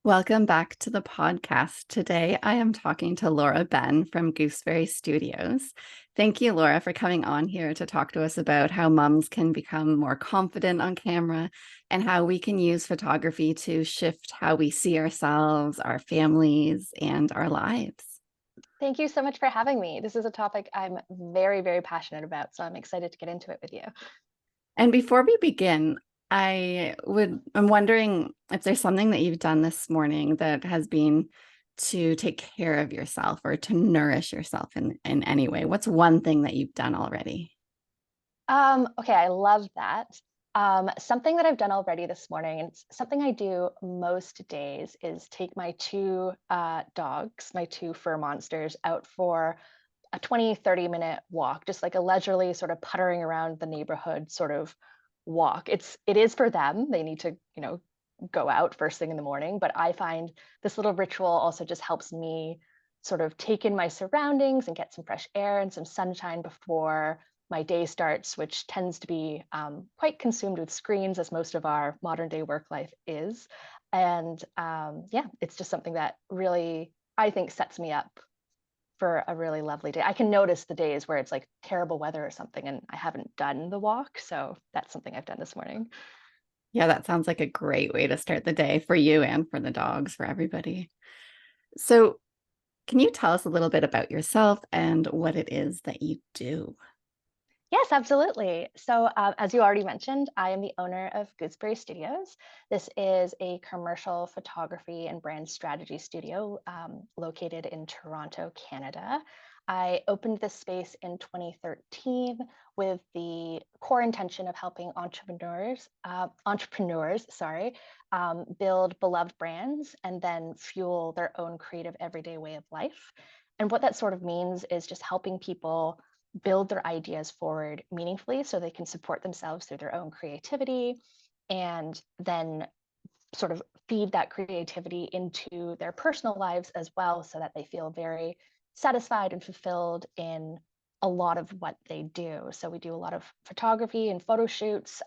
Welcome back to the podcast. Today, I am talking to Laura Benn from Gooseberry Studios. Thank you, Laura, for coming on here to talk to us about how moms can become more confident on camera and how we can use photography to shift how we see ourselves, our families, and our lives. Thank you so much for having me. This is a topic I'm very, very passionate about, so I'm excited to get into it with you. And before we begin, I'm wondering if there's something that you've done this morning that has been to take care of yourself or to nourish yourself in any way. What's one thing that you've done already? Okay, I love that. Something that I've done already this morning, and it's something I do most days, is take my two dogs, my two fur monsters, out for a 20-30 minute walk, just like a leisurely sort of puttering around the neighborhood sort of walk. It is for them. They need to, go out first thing in the morning, but I find this little ritual also just helps me sort of take in my surroundings and get some fresh air and some sunshine before my day starts, which tends to be quite consumed with screens, as most of our modern day work life is. And yeah, it's just something that really, I think, sets me up for a really lovely day. I can notice the days where it's like terrible weather or something and I haven't done the walk. So that's something I've done this morning. Yeah, that sounds like a great way to start the day for you and for the dogs, for everybody. So, can you tell us a little bit about yourself and what it is that you do? Yes, absolutely. So, as you already mentioned, I am the owner of Gooseberry Studios. This is a commercial photography and brand strategy studio located in Toronto, Canada. I opened this space in 2013 with the core intention of helping entrepreneurs, build beloved brands and then fuel their own creative everyday way of life. And what that sort of means is just helping people build their ideas forward meaningfully so they can support themselves through their own creativity and then sort of feed that creativity into their personal lives as well so that they feel very satisfied and fulfilled in a lot of what they do. So we do a lot of photography and photo shoots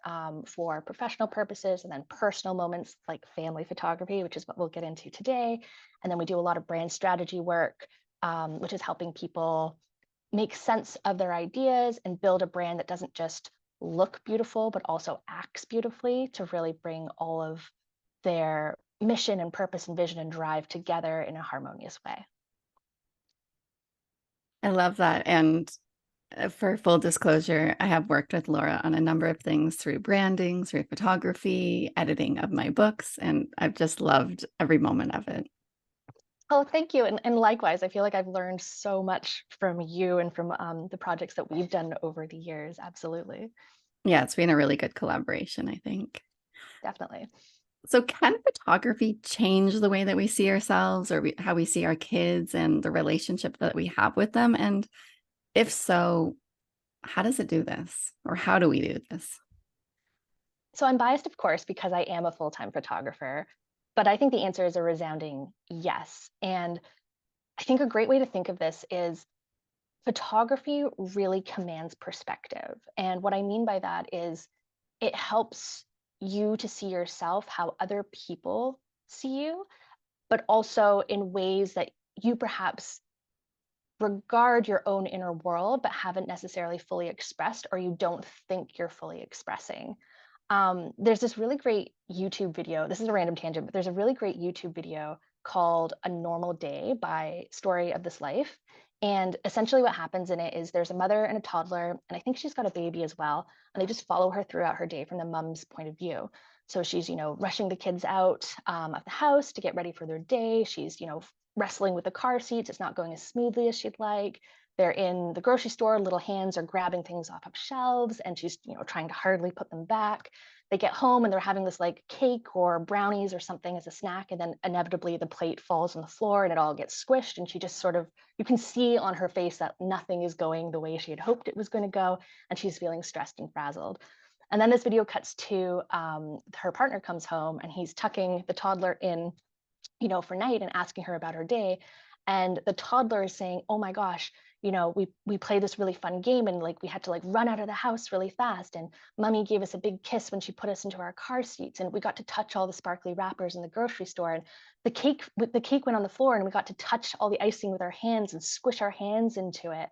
for professional purposes and then personal moments like family photography, which is what we'll get into today. And then we do a lot of brand strategy work, which is helping people make sense of their ideas and build a brand that doesn't just look beautiful, but also acts beautifully to really bring all of their mission and purpose and vision and drive together in a harmonious way. I love that. And for full disclosure, I have worked with Laura on a number of things through branding, through photography, editing of my books, and I've just loved every moment of it. Oh, thank you. And likewise, I feel like I've learned so much from you and from the projects that we've done over the years. Absolutely. Yeah, it's been a really good collaboration, I think. Definitely. So, can photography change the way that we see ourselves or how we see our kids and the relationship that we have with them? And if so, how does it do this? Or how do we do this? So I'm biased, of course, because I am a full-time photographer, but I think the answer is a resounding yes. And I think a great way to think of this is photography really commands perspective. And what I mean by that is it helps you to see yourself how other people see you, but also in ways that you perhaps regard your own inner world, but haven't necessarily fully expressed, or you don't think you're fully expressing. There's this really great YouTube video. This is a random tangent, but there's a really great YouTube video called A Normal Day by Story of This Life. And essentially, what happens in it is there's a mother and a toddler, and I think she's got a baby as well. And they just follow her throughout her day from the mom's point of view. So she's, rushing the kids out of the house to get ready for their day. She's, wrestling with the car seats. It's not going as smoothly as she'd like. They're in the grocery store, little hands are grabbing things off of shelves, and she's, trying to hardly put them back. They get home and they're having this like cake or brownies or something as a snack, and then inevitably the plate falls on the floor and it all gets squished, and she just sort of, you can see on her face that nothing is going the way she had hoped it was going to go, and she's feeling stressed and frazzled. And then this video cuts to her partner comes home and he's tucking the toddler in, for night and asking her about her day. And the toddler is saying, "Oh my gosh, we played this really fun game, and like we had to like run out of the house really fast, and mommy gave us a big kiss when she put us into our car seats, and we got to touch all the sparkly wrappers in the grocery store, and the cake went on the floor, and we got to touch all the icing with our hands and squish our hands into it.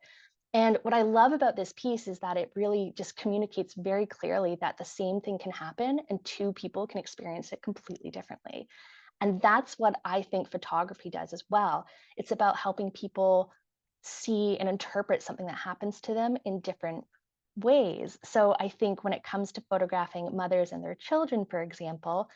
And what I love about this piece is that it really just communicates very clearly that the same thing can happen and two people can experience it completely differently. And that's what I think photography does as well. It's about helping people see and interpret something that happens to them in different ways. So I think when it comes to photographing mothers and their children, for example,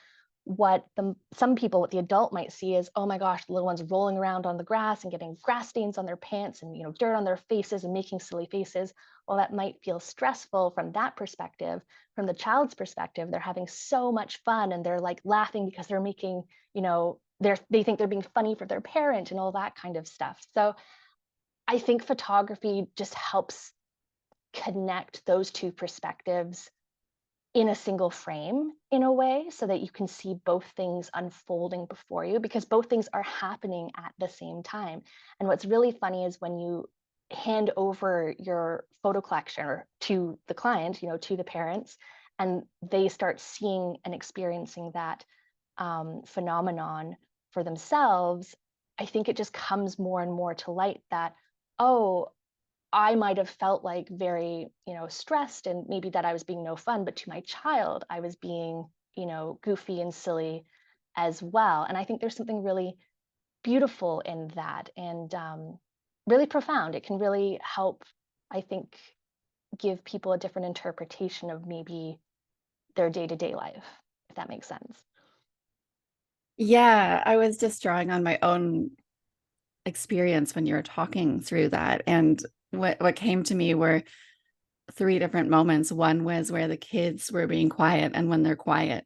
some people, what the adult might see is, oh my gosh, the little one's rolling around on the grass and getting grass stains on their pants and dirt on their faces and making silly faces. Well, that might feel stressful from that perspective. From the child's perspective, they're having so much fun and they're like laughing because they're making, they think they're being funny for their parent and all that kind of stuff. So I think photography just helps connect those two perspectives in a single frame in a way so that you can see both things unfolding before you, because both things are happening at the same time. And what's really funny is when you hand over your photo collection or to the client, to the parents, and they start seeing and experiencing that phenomenon for themselves, I think it just comes more and more to light that, oh, I might have felt like very, stressed and maybe that I was being no fun, but to my child, I was being, goofy and silly as well. And I think there's something really beautiful in that and really profound. It can really help, I think, give people a different interpretation of maybe their day to day life, if that makes sense. Yeah, I was just drawing on my own experience when you were talking through that. And what came to me were three different moments. One was where the kids were being quiet, and when they're quiet,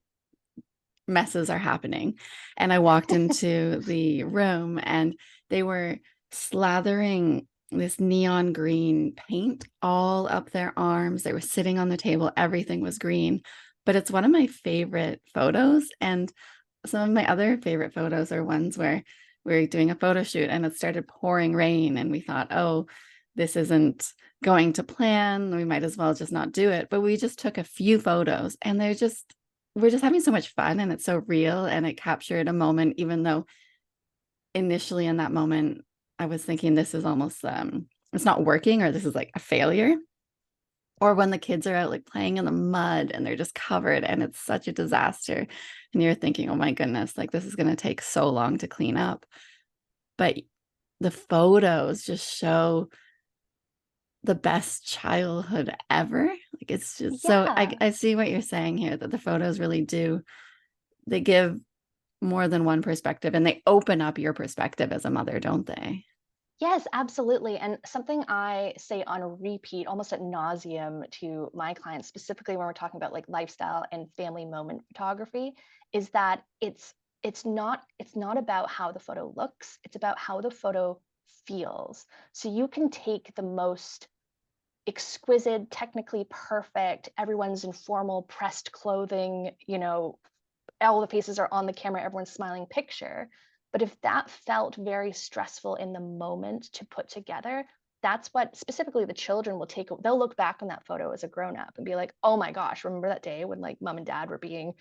messes are happening. And I walked into the room and they were slathering this neon green paint all up their arms. They were sitting on the table, everything was green. But it's one of my favorite photos. And some of my other favorite photos are ones where we're doing a photo shoot and it started pouring rain and we thought, oh, this isn't going to plan. We might as well just not do it. But we just took a few photos and we're just having so much fun and it's so real and it captured a moment, even though initially in that moment I was thinking this is almost it's not working or this is like a failure. Or when the kids are out like playing in the mud and they're just covered and it's such a disaster. And you're thinking, oh my goodness, like this is going to take so long to clean up. But the photos just show the best childhood ever. Like it's just so Yeah. I see what you're saying here that the photos really do, they give more than one perspective and they open up your perspective as a mother, don't they? Yes, absolutely. And something I say on repeat, almost at nauseum to my clients, specifically when we're talking about like lifestyle and family moment photography, is that it's not about how the photo looks, it's about how the photo feels. So you can take the most exquisite, technically perfect, everyone's in formal pressed clothing, all the faces are on the camera, everyone's smiling picture. But if that felt very stressful in the moment to put together, that's what specifically the children will take. They'll look back on that photo as a grown up and be like, oh my gosh, remember that day when like mom and dad were being,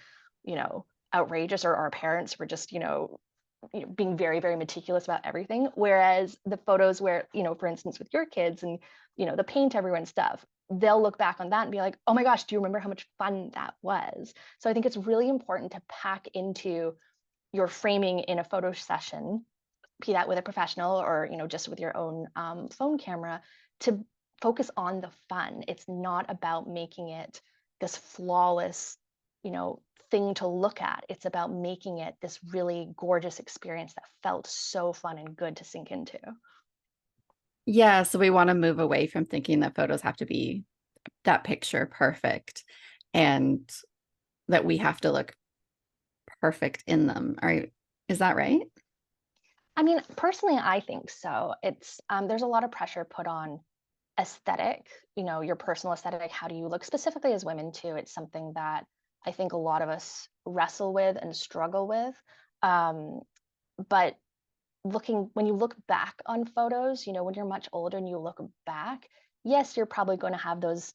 you know, outrageous, or our parents were just, being very, very meticulous about everything. Whereas the photos where, for instance, with your kids and, the paint everyone stuff, they'll look back on that and be like, oh my gosh, do you remember how much fun that was? So I think it's really important to pack into your framing in a photo session, be that with a professional or, just with your own phone camera, to focus on the fun. It's not about making it this flawless, you know, thing to look at. It's about making it this really gorgeous experience that felt so fun and good to sink into. Yeah, so we want to move away from thinking that photos have to be that picture perfect and that we have to look perfect in them. Is that right? I mean, personally, I think so. It's there's a lot of pressure put on aesthetic, your personal aesthetic. How do you look specifically as women too? It's something that I think a lot of us wrestle with and struggle with. Um, but when you look back on photos, when you're much older and you look back, yes, you're probably going to have those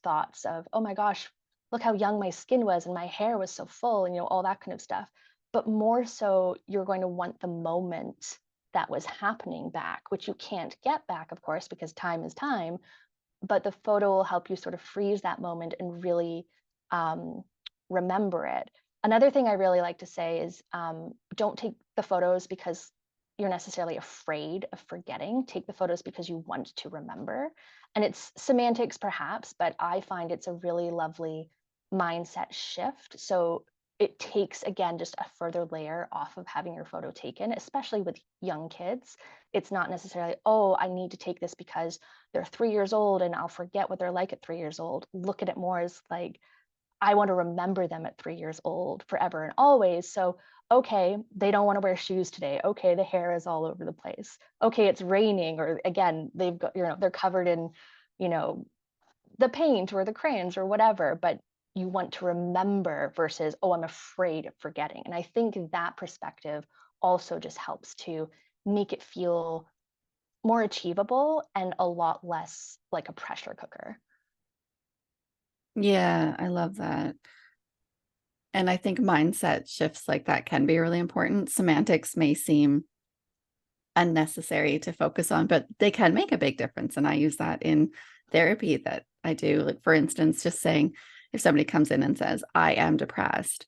thoughts of, oh my gosh, look how young my skin was and my hair was so full and all that kind of stuff. But more so, you're going to want the moment that was happening back, which you can't get back, of course, because time is time. But the photo will help you sort of freeze that moment and really um, remember it. Another thing I really like to say is don't take the photos because you're necessarily afraid of forgetting. Take the photos because you want to remember. And it's semantics, perhaps, but I find it's a really lovely mindset shift. So it takes, again, just a further layer off of having your photo taken, especially with young kids. It's not necessarily, oh, I need to take this because they're 3 years old and I'll forget what they're like at 3 years old. Look at it more as like, I want to remember them at 3 years old forever and always. So, okay, they don't want to wear shoes today. Okay, the hair is all over the place. Okay, it's raining, or again, they've got, they're covered in, you know, the paint or the crayons or whatever, but you want to remember versus, oh, I'm afraid of forgetting. And I think that perspective also just helps to make it feel more achievable and a lot less like a pressure cooker. Yeah, I love that. And I think mindset shifts like that can be really important. Semantics may seem unnecessary to focus on, but they can make a big difference. And I use that in therapy that I do. Like, for instance, just saying, if somebody comes in and says, I am depressed,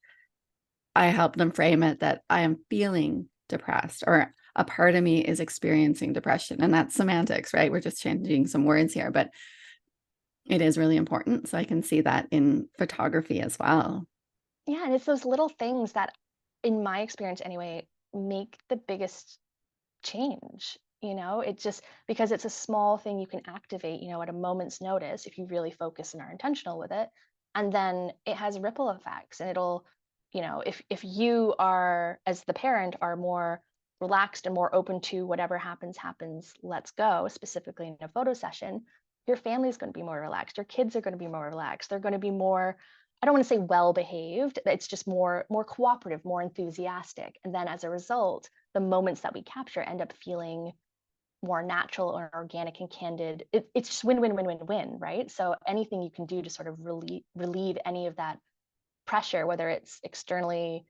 I help them frame it that I am feeling depressed, or a part of me is experiencing depression. And that's semantics, right? We're just changing some words here, but it is really important. So I can see that in photography as well. Yeah, and it's those little things that, in my experience anyway, make the biggest change. It just because it's a small thing you can activate, at a moment's notice if you really focus and are intentional with it. And then it has ripple effects and it'll, if you are, as the parent, are more relaxed and more open to whatever happens, let's go, specifically in a photo session, your family's going to be more relaxed. Your kids are going to be more relaxed. They're going to be more, I don't want to say well behaved, it's just more cooperative, more enthusiastic. And then as a result, the moments that we capture end up feeling more natural or organic and candid. It's just win, win, win, win, win, right? So anything you can do to sort of relieve any of that pressure, whether it's externally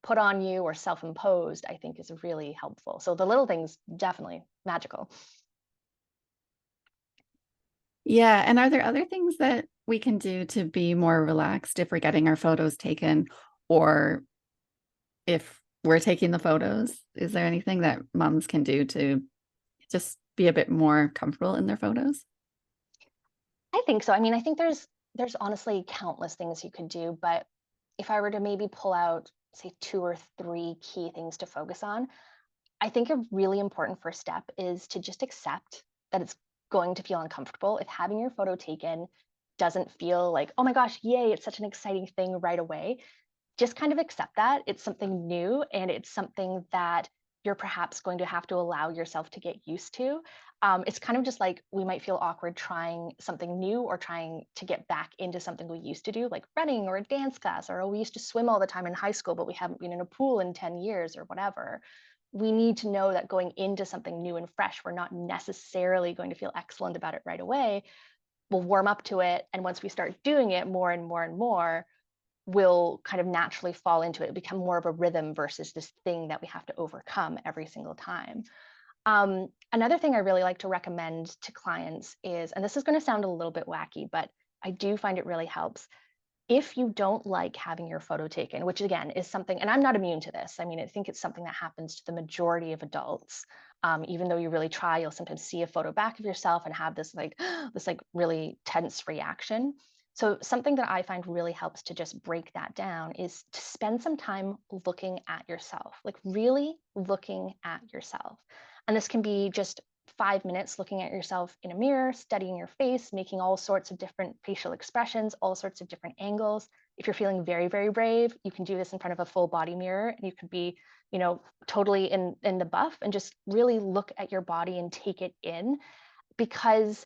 put on you or self-imposed, I think is really helpful. So the little things, definitely magical. Yeah. And are there other things that we can do to be more relaxed if we're getting our photos taken, or if we're taking the photos? Is there anything that moms can do to just be a bit more comfortable in their photos? I think so. I mean, I think there's honestly countless things you could do, but if I were to maybe pull out, say, two or three key things to focus on, I think a really important first step is to just accept that it's going to feel uncomfortable. If having your photo taken doesn't feel like, oh my gosh, yay, it's such an exciting thing right away, just kind of accept that it's something new and it's something that you're perhaps going to have to allow yourself to get used to. It's kind of just like we might feel awkward trying something new or trying to get back into something we used to do, like running or a dance class, or oh, we used to swim all the time in high school, but we haven't been in a pool in 10 years or whatever. We need to know that going into something new and fresh, we're not necessarily going to feel excellent about it right away. We'll warm up to it. And once we start doing it more and more and more, will kind of naturally fall into it, become more of a rhythm versus this thing that we have to overcome every single time. Another thing I really like to recommend to clients is, and this is going to sound a little bit wacky, but I do find it really helps. If you don't like having your photo taken, which again is something, and I'm not immune to this. I mean, I think it's something that happens to the majority of adults. Even though you really try, you'll sometimes see a photo back of yourself and have this like this like really tense reaction. So something that I find really helps to just break that down is to spend some time looking at yourself, like really looking at yourself. And this can be just 5 minutes looking at yourself in a mirror, studying your face, making all sorts of different facial expressions, all sorts of different angles. If you're feeling very, very brave, you can do this in front of a full body mirror, and you could be, totally in the buff and just really look at your body and take it in, because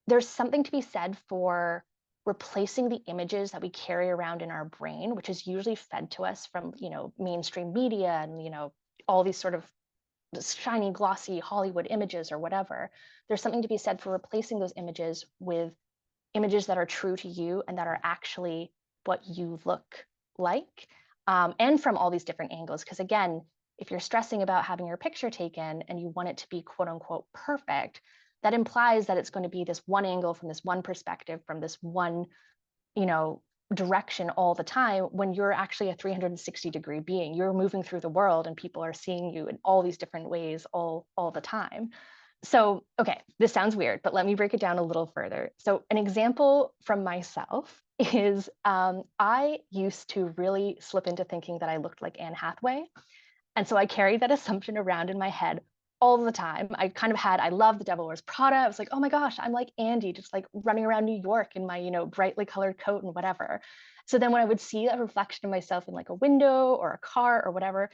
there's something to be said for replacing the images that we carry around in our brain, which is usually fed to us from, mainstream media and, all these sort of shiny, glossy Hollywood images or whatever. There's something to be said for replacing those images with images that are true to you and that are actually what you look like, and from all these different angles. Because again, if you're stressing about having your picture taken and you want it to be quote unquote perfect, that implies that it's going to be this one angle from this one perspective, from this one, you know, direction all the time, when you're actually a 360-degree being. You're moving through the world and people are seeing you in all these different ways all the time. So, okay, this sounds weird, but let me break it down a little further. So, an example from myself is I used to really slip into thinking that I looked like Anne Hathaway. And so I carried that assumption around in my head all the time. I love The Devil Wears Prada. I was like, oh my gosh, I'm like Andy, just like running around New York in my, brightly colored coat and whatever. So then when I would see a reflection of myself in like a window or a car or whatever,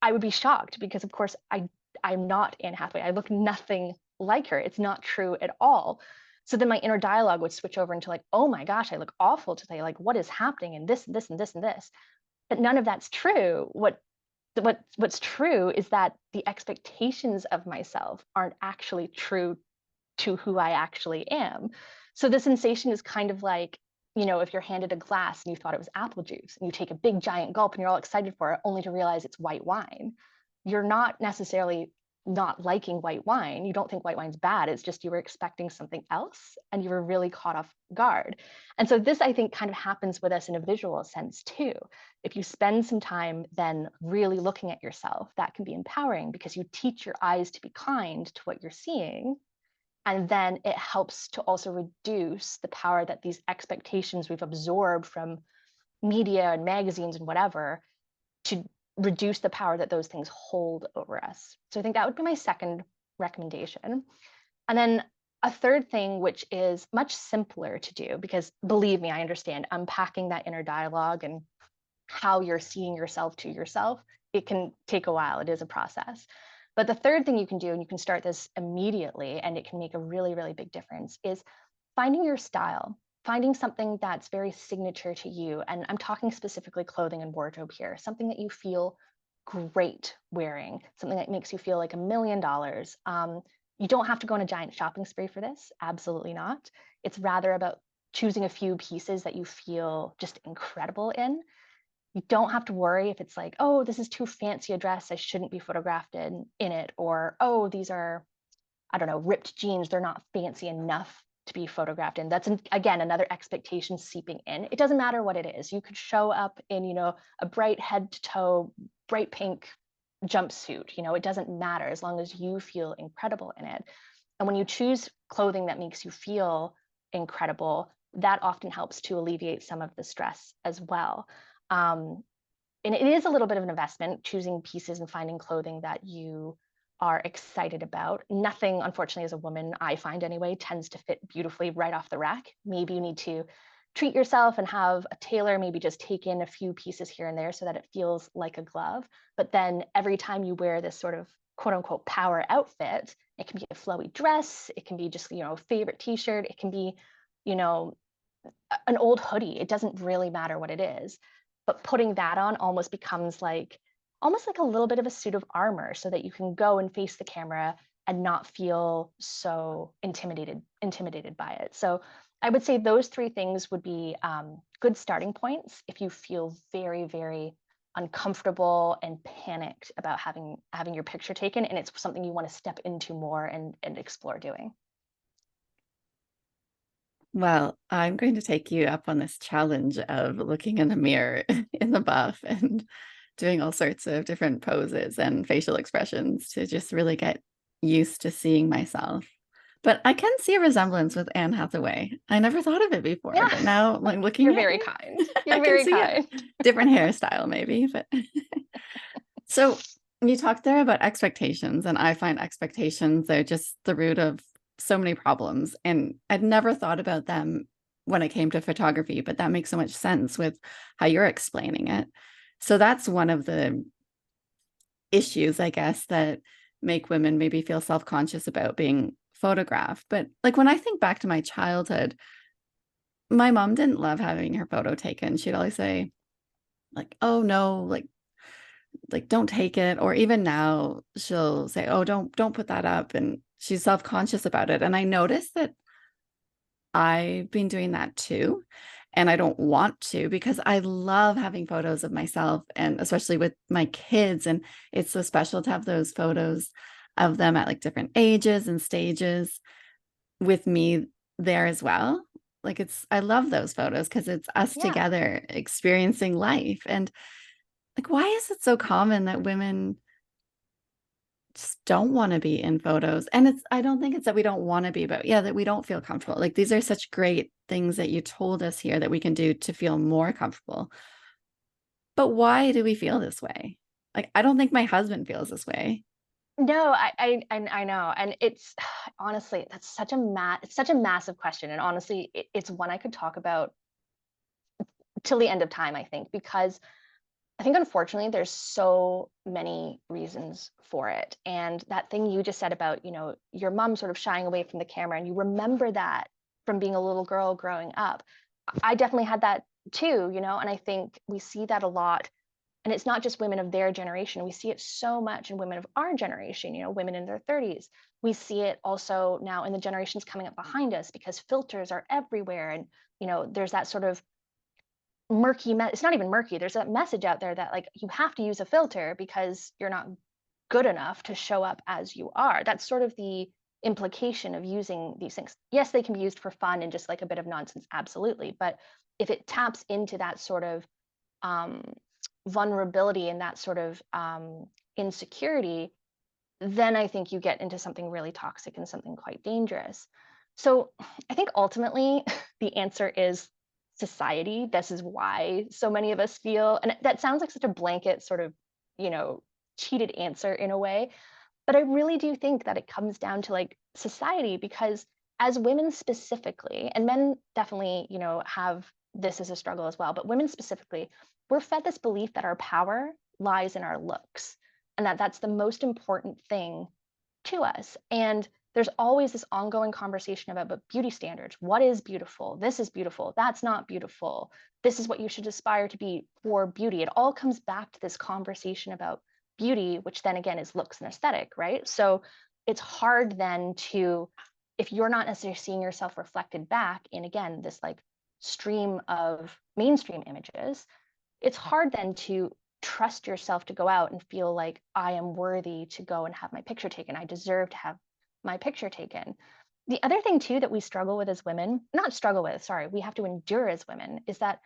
I would be shocked because of course I'm not Anne Hathaway. I look nothing like her. It's not true at all. So then my inner dialogue would switch over into like, oh my gosh, I look awful today. Like, what is happening? And this and this and this and this. But none of that's true. What's true is that the expectations of myself aren't actually true to who I actually am. So the sensation is kind of like, if you're handed a glass and you thought it was apple juice and you take a big giant gulp and you're all excited for it, only to realize it's white wine. You're not necessarily not liking white wine. You don't think white wine's bad. It's just you were expecting something else and you were really caught off guard. And so this, I think, kind of happens with us in a visual sense too. If you spend some time then really looking at yourself, that can be empowering because you teach your eyes to be kind to what you're seeing. And then it helps to also reduce the power that these expectations we've absorbed from media and magazines and whatever, to reduce the power that those things hold over us. So I think that would be my second recommendation. And then a third thing, which is much simpler to do, because believe me, I understand unpacking that inner dialogue and how you're seeing yourself to yourself, it can take a while. It is a process. But the third thing you can do, and you can start this immediately, and it can make a really, really big difference, is finding your style, finding something that's very signature to you. And I'm talking specifically clothing and wardrobe here, something that you feel great wearing, something that makes you feel like $1,000,000. You don't have to go on a giant shopping spree for this. Absolutely not. It's rather about choosing a few pieces that you feel just incredible in. You don't have to worry if it's like, oh, this is too fancy a dress, I shouldn't be photographed in it. Or, oh, these are, I don't know, ripped jeans, they're not fancy enough to be photographed in. That's, again, another expectation seeping in. It doesn't matter what it is. You could show up in, a bright head to toe, bright pink jumpsuit. It doesn't matter as long as you feel incredible in it. And when you choose clothing that makes you feel incredible, that often helps to alleviate some of the stress as well. And it is a little bit of an investment, choosing pieces and finding clothing that you are excited about. Nothing, unfortunately, as a woman, I find anyway, tends to fit beautifully right off the rack. Maybe you need to treat yourself and have a tailor maybe just take in a few pieces here and there so that it feels like a glove. But then every time you wear this sort of quote unquote power outfit, it can be a flowy dress, it can be just, a favorite t-shirt, it can be, an old hoodie. It doesn't really matter what it is. But putting that on almost becomes almost like a little bit of a suit of armor so that you can go and face the camera and not feel so intimidated by it. So I would say those three things would be good starting points if you feel very, very uncomfortable and panicked about having your picture taken, and it's something you want to step into more and explore doing. Well, I'm going to take you up on this challenge of looking in the mirror in the bath and doing all sorts of different poses and facial expressions to just really get used to seeing myself. But I can see a resemblance with Anne Hathaway. I never thought of it before, Yeah. but now, like, looking You're at very you, kind. I You're can very see it. kind. Different hairstyle, maybe. But so you talked there about expectations, and I find expectations are just the root of so many problems. And I'd never thought about them when it came to photography, but that makes so much sense with how you're explaining it. So that's one of the issues, I guess, that make women maybe feel self-conscious about being photographed. But like when I think back to my childhood, my mom didn't love having her photo taken. She'd always say, like, oh no, like like, don't take it. Or even now she'll say, oh, don't put that up. And she's self-conscious about it. And I noticed that I've been doing that too. And I don't want to because I love having photos of myself and especially with my kids. And it's so special to have those photos of them at like different ages and stages with me there as well. Like I love those photos because it's us Yeah. together experiencing life. And like, why is it so common that women just don't want to be in photos? And I don't think it's that we don't want to be, but yeah, that we don't feel comfortable. Like these are such great things that you told us here that we can do to feel more comfortable. But why do we feel this way? Like, I don't think my husband feels this way. No, I know, and it's honestly that's it's such a massive question, and honestly, it's one I could talk about till the end of time. I think because I think unfortunately there's so many reasons for it, and that thing you just said about your mom sort of shying away from the camera, and you remember that from being a little girl growing up. I definitely had that too, and I think we see that a lot. And it's not just women of their generation. We see it so much in women of our generation, women in their 30s. We see it also now in the generations coming up behind us because filters are everywhere. And, there's that sort of it's not even murky. There's that message out there that like you have to use a filter because you're not good enough to show up as you are. That's sort of the implication of using these things. Yes, they can be used for fun and just like a bit of nonsense, absolutely. But if it taps into that sort of um, vulnerability and that sort of insecurity, then I think you get into something really toxic and something quite dangerous. So I think ultimately the answer is society. This is why so many of us feel, and that sounds like such a blanket sort of, you know, cheated answer in a way. But I really do think that it comes down to like society because as women specifically, and men definitely, have this as a struggle as well, but women specifically, we're fed this belief that our power lies in our looks and that that's the most important thing to us. And there's always this ongoing conversation about but beauty standards. What is beautiful? This is beautiful. That's not beautiful. This is what you should aspire to be for beauty. It all comes back to this conversation about beauty, which then again is looks and aesthetic, right? So it's hard then to, if you're not necessarily seeing yourself reflected back in again this like stream of mainstream images, it's hard then to trust yourself to go out and feel like I am worthy to go and have my picture taken. I deserve to have my picture taken. The other thing too that we struggle with as women, not struggle with, sorry, we have to endure as women is that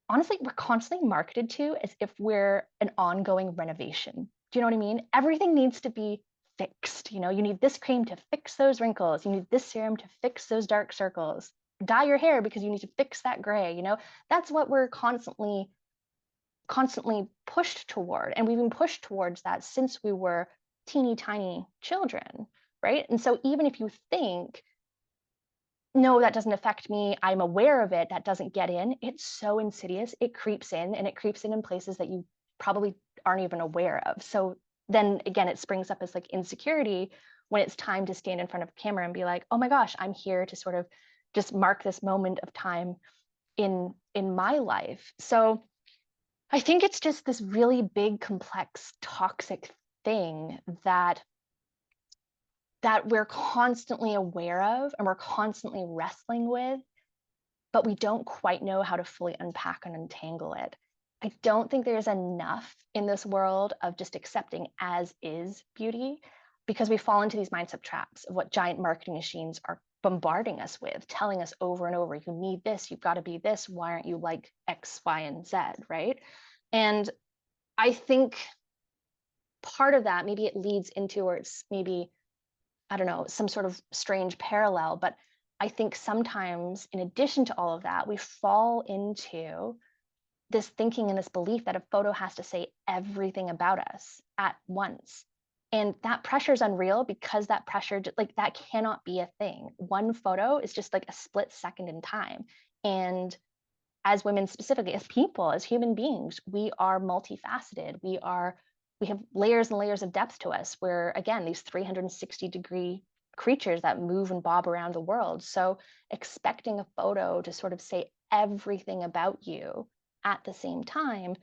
honestly, we're constantly marketed to as if we're an ongoing renovation. Do you know what I mean? Everything needs to be fixed. You need this cream to fix those wrinkles. You need this serum to fix those dark circles. Dye your hair because you need to fix that gray. That's what we're constantly pushed toward. And we've been pushed towards that since we were teeny tiny children, right? And so even if you think, no, that doesn't affect me, I'm aware of it, that doesn't get in, it's so insidious. It creeps in and it creeps in places that you probably aren't even aware of. So then again, it springs up as like insecurity when it's time to stand in front of a camera and be like, oh my gosh, I'm here to sort of just mark this moment of time in my life. So I think it's just this really big, complex, toxic thing that we're constantly aware of and we're constantly wrestling with, but we don't quite know how to fully unpack and untangle it. I don't think there's enough in this world of just accepting as is beauty because we fall into these mindset traps of what giant marketing machines are bombarding us with, telling us over and over, you need this, you've got to be this, why aren't you like X, Y, and Z, right? And I think part of that, maybe it leads into, or it's maybe, I don't know, some sort of strange parallel, but I think sometimes in addition to all of that, we fall into this thinking and this belief that a photo has to say everything about us at once. And that pressure is unreal because that pressure, like that cannot be a thing. One photo is just like a split second in time. And as women specifically, as people, as human beings, we are multifaceted. We have layers and layers of depth to us. We're again these 360-degree creatures that move and bob around the world. So expecting a photo to sort of say everything about you at the same time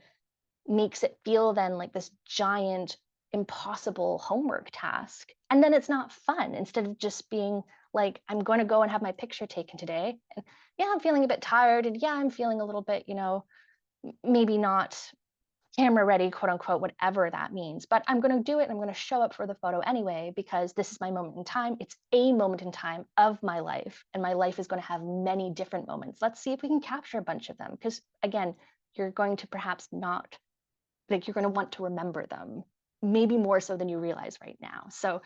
makes it feel then like this giant, impossible homework task. And then it's not fun instead of just being like, I'm going to go and have my picture taken today. And yeah, I'm feeling a bit tired. And yeah, I'm feeling a little bit, maybe not camera ready, quote unquote, whatever that means. But I'm going to do it and I'm going to show up for the photo anyway, because this is my moment in time. It's a moment in time of my life. And my life is going to have many different moments. Let's see if we can capture a bunch of them. Because again, you're going to perhaps not, like, you're going to want to remember them, maybe more so than you realize right now. So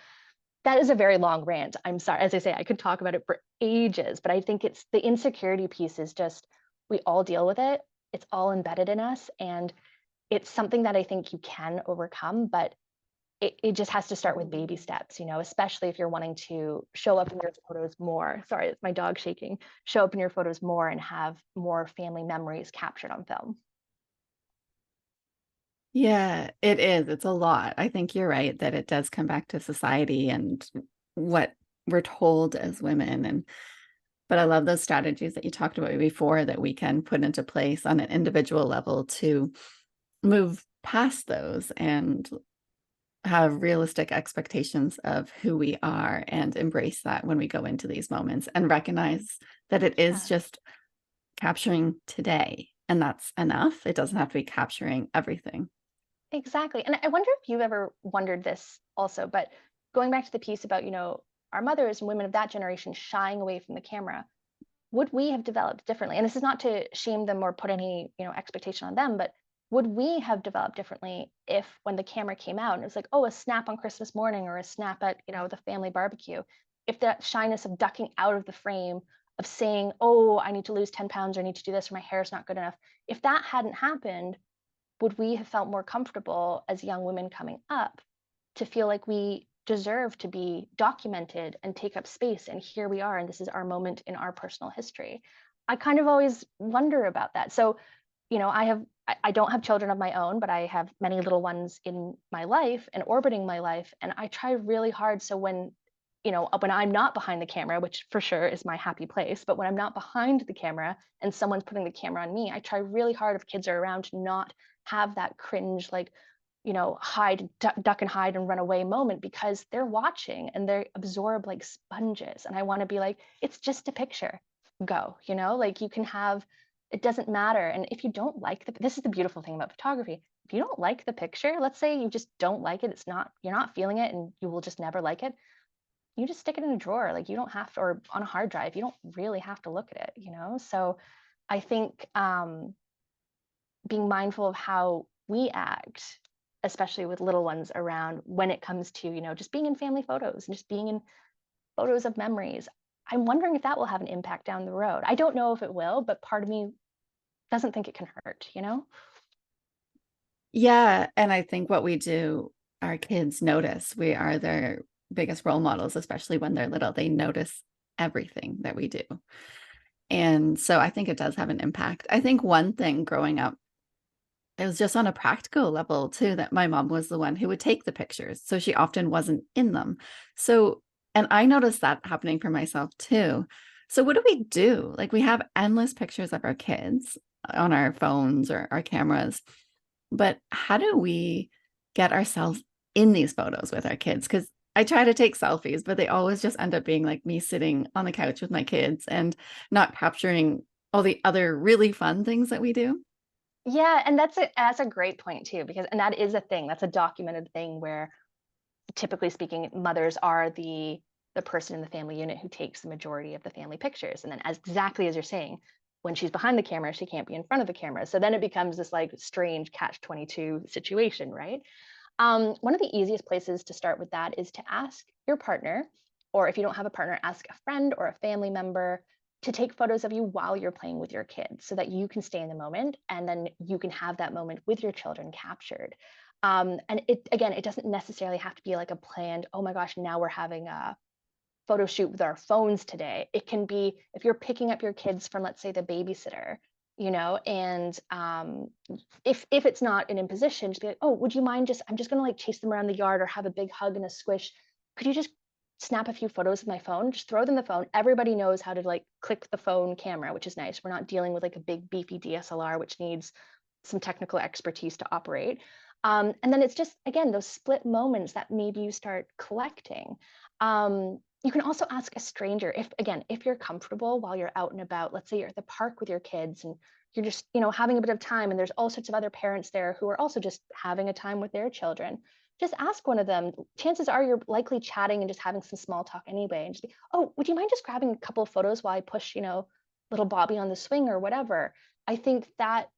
that is a very long rant. I'm sorry. As I say, I could talk about it for ages, but I think it's the insecurity piece is just, we all deal with it. It's all embedded in us. And it's something that I think you can overcome, but it just has to start with baby steps, especially if you're wanting to show up in your photos more. Sorry, it's my dog shaking. Show up in your photos more and have more family memories captured on film. Yeah, it is. It's a lot. I think you're right that it does come back to society and what we're told as women. But I love those strategies that you talked about before that we can put into place on an individual level to move past those and have realistic expectations of who we are and embrace that when we go into these moments and recognize that it is Yeah. just capturing today and that's enough. It doesn't have to be capturing everything. Exactly. And I wonder if you've ever wondered this also, but going back to the piece about, our mothers and women of that generation shying away from the camera, would we have developed differently? And this is not to shame them or put any, expectation on them, but would we have developed differently if when the camera came out and it was like, oh, a snap on Christmas morning or a snap at, the family barbecue, if that shyness of ducking out of the frame, of saying, oh, I need to lose 10 pounds or I need to do this or my hair's not good enough, if that hadn't happened, would we have felt more comfortable as young women coming up to feel like we deserve to be documented and take up space? And here we are, and this is our moment in our personal history. I kind of always wonder about that. So, I don't have children of my own, but I have many little ones in my life and orbiting my life. And I try really hard. So when I'm not behind the camera, which for sure is my happy place, but when I'm not behind the camera and someone's putting the camera on me, I try really hard if kids are around to not have that cringe, like, hide, duck and hide and run away moment, because they're watching and they absorb like sponges. And I want to be like, it's just a picture. Go, like you can have, it doesn't matter. And if you don't like this is the beautiful thing about photography. If you don't like the picture, let's say you just don't like it, you're not feeling it and you will just never like it, you just stick it in a drawer. Like you don't have to, or on a hard drive, you don't really have to look at it. So I think being mindful of how we act, especially with little ones around when it comes to, just being in family photos and just being in photos of memories. I'm wondering if that will have an impact down the road. I don't know if it will, but part of me doesn't think it can hurt? Yeah, and I think what we do, our kids notice. We are their biggest role models, especially when they're little. They notice everything that we do. And so I think it does have an impact. I think one thing growing up, it was just on a practical level too, that my mom was the one who would take the pictures. So she often wasn't in them. So, and I noticed that happening for myself too. So what do we do? Like we have endless pictures of our kids on our phones or our cameras, but how do we get ourselves in these photos with our kids? Because I try to take selfies, but they always just end up being like me sitting on the couch with my kids and not capturing all the other really fun things that we do. Yeah, and that's a great point too, because and that is a thing. That's a documented thing where typically speaking, mothers are the person in the family unit who takes the majority of the family pictures. And then as exactly as you're saying, when she's behind the camera, she can't be in front of the camera. So then it becomes this like strange catch 22 situation, right? One of the easiest places to start with that is to ask your partner, or if you don't have a partner, ask a friend or a family member to take photos of you while you're playing with your kids so that you can stay in the moment and then you can have that moment with your children captured. And it again, it doesn't necessarily have to be like a planned, oh my gosh, now we're having a photo shoot with our phones today. It can be if you're picking up your kids from, let's say, the babysitter, and if it's not an imposition, just be like, oh, would you mind I'm just gonna like chase them around the yard or have a big hug and a squish. Could you just snap a few photos with my phone? Just throw them the phone. Everybody knows how to like click the phone camera, which is nice. We're not dealing with like a big beefy DSLR, which needs some technical expertise to operate. And then it's just, again, those split moments that maybe you start collecting. You can also ask a stranger if, again, if you're comfortable while you're out and about. Let's say you're at the park with your kids and you're just, having a bit of time, and there's all sorts of other parents there who are also just having a time with their children. Just ask one of them. Chances are you're likely chatting and just having some small talk anyway. And just be, oh, would you mind just grabbing a couple of photos while I push, little Bobby on the swing or whatever? I think that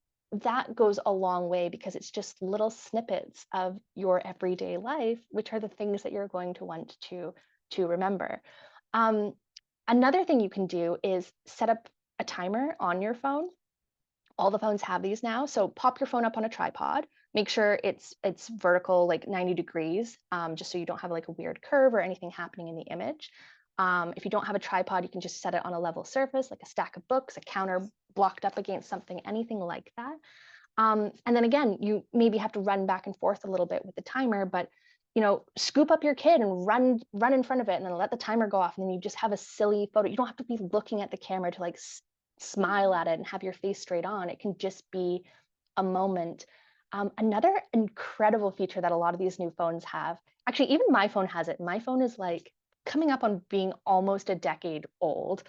goes a long way, because it's just little snippets of your everyday life, which are the things that you're going to want to remember. Um, Another thing you can do is set up a timer on your phone. All the phones have these now. So pop your phone up on a tripod. Make sure it's vertical, like 90 degrees, just so you don't have like a weird curve or anything happening in the image. If you don't have a tripod, you can just set it on a level surface, like a stack of books, a counter blocked up against something, anything like that. And then again, you maybe have to run back and forth a little bit with the timer, but scoop up your kid and run in front of it, and then let the timer go off, and then you just have a silly photo. You don't have to be looking at the camera to like smile at it and have your face straight on. It can just be a moment. Another incredible feature that a lot of these new phones have, actually, even my phone has it. My phone is like coming up on being almost a decade old,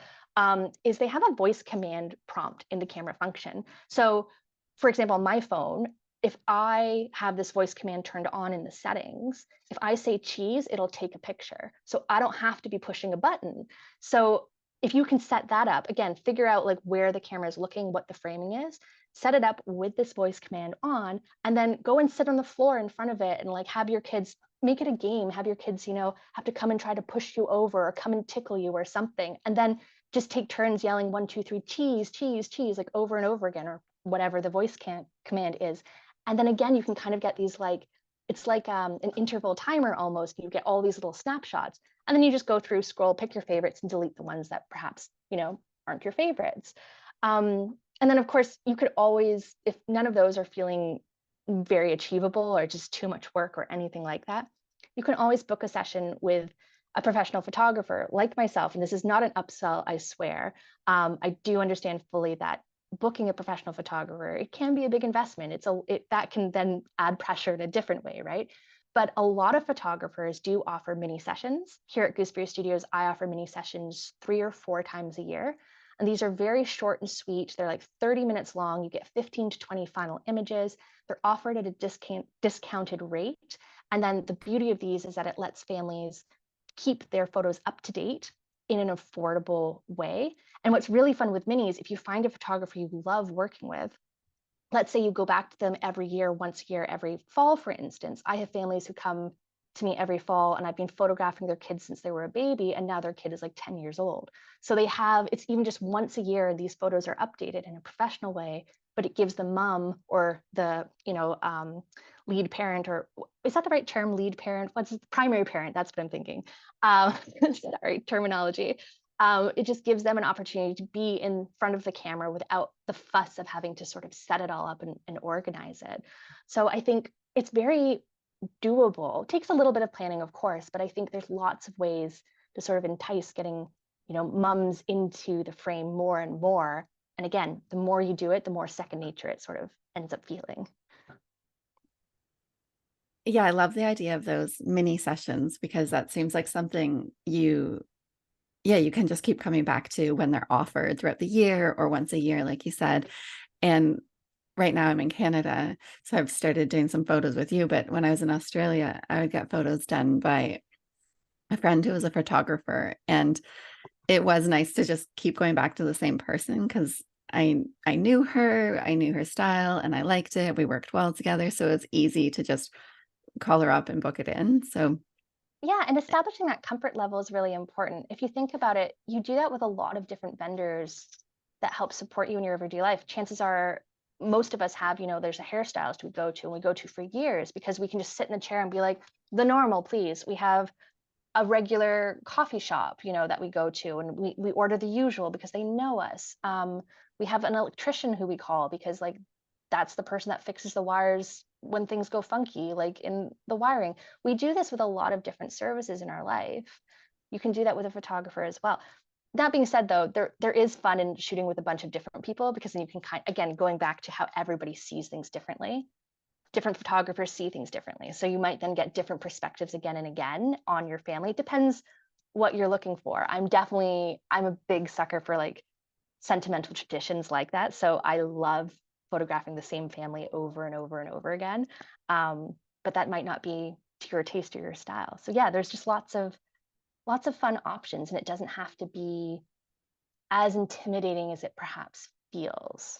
is they have a voice command prompt in the camera function. So, for example, on my phone, if I have this voice command turned on in the settings, if I say cheese, it'll take a picture. So I don't have to be pushing a button. So if you can set that up, again, figure out like where the camera is looking, what the framing is, set it up with this voice command on, and then go and sit on the floor in front of it and like have your kids, make it a game, have your kids, have to come and try to push you over or come and tickle you or something. And then just take turns yelling 1, 2, 3, cheese, cheese, cheese, like over and over again, or whatever the voice command is. And then again, you can kind of get these like, it's like an interval timer almost. You get all these little snapshots, and then you just go through, scroll, pick your favorites, and delete the ones that perhaps, aren't your favorites. And then of course, you could always, if none of those are feeling very achievable or just too much work or anything like that, you can always book a session with a professional photographer like myself. And this is not an upsell, I swear. I do understand fully that booking a professional photographer, it can be a big investment. That can then add pressure in a different way, right? But a lot of photographers do offer mini sessions. Here at Gooseberry Studios, I offer mini sessions 3 or 4 times a year. And these are very short and sweet. They're like 30 minutes long. You get 15 to 20 final images. They're offered at a discounted rate. And then the beauty of these is that it lets families keep their photos up to date in an affordable way. And what's really fun with minis, if you find a photographer you love working with, let's say you go back to them every year, once a year, every fall, for instance. I have families who come to me every fall, and I've been photographing their kids since they were a baby, and now their kid is like 10 years old. So it's even just once a year, these photos are updated in a professional way, but it gives the mom or the, lead parent, or is that the right term, lead parent? What's the primary parent? That's what I'm thinking. Sorry, terminology. It just gives them an opportunity to be in front of the camera without the fuss of having to sort of set it all up and organize it. So I think it's very doable. It takes a little bit of planning, of course, but I think there's lots of ways to sort of entice getting, mums into the frame more and more. And again, the more you do it, the more second nature it sort of ends up feeling. Yeah, I love the idea of those mini sessions because that seems like something you can just keep coming back to when they're offered throughout the year or once a year, like you said. And right now I'm in Canada, so I've started doing some photos with you. But when I was in Australia, I would get photos done by a friend who was a photographer. And it was nice to just keep going back to the same person because I knew her, I knew her style, and I liked it. We worked well together. So it was easy to just call her up and book it in. So Yeah, and establishing that comfort level is really important. If you think about it, you do that with a lot of different vendors that help support you in your everyday life. Chances are most of us have, there's a hairstylist we go to and we go to for years because we can just sit in a chair and be like, the normal, please. We have a regular coffee shop, that we go to, and we order the usual because they know us. We have an electrician who we call because like that's the person that fixes the wires when things go funky, like in the wiring. We do this with a lot of different services in our life. You can do that with a photographer as well. That being said, though, there is fun in shooting with a bunch of different people, because then you can again, going back to how everybody sees things differently, different photographers see things differently. So you might then get different perspectives again and again on your family. It depends what you're looking for. I'm a big sucker for like sentimental traditions like that. So I love photographing the same family over and over and over again. But that might not be to your taste or your style. So yeah, there's just lots of fun options, and it doesn't have to be as intimidating as it perhaps feels.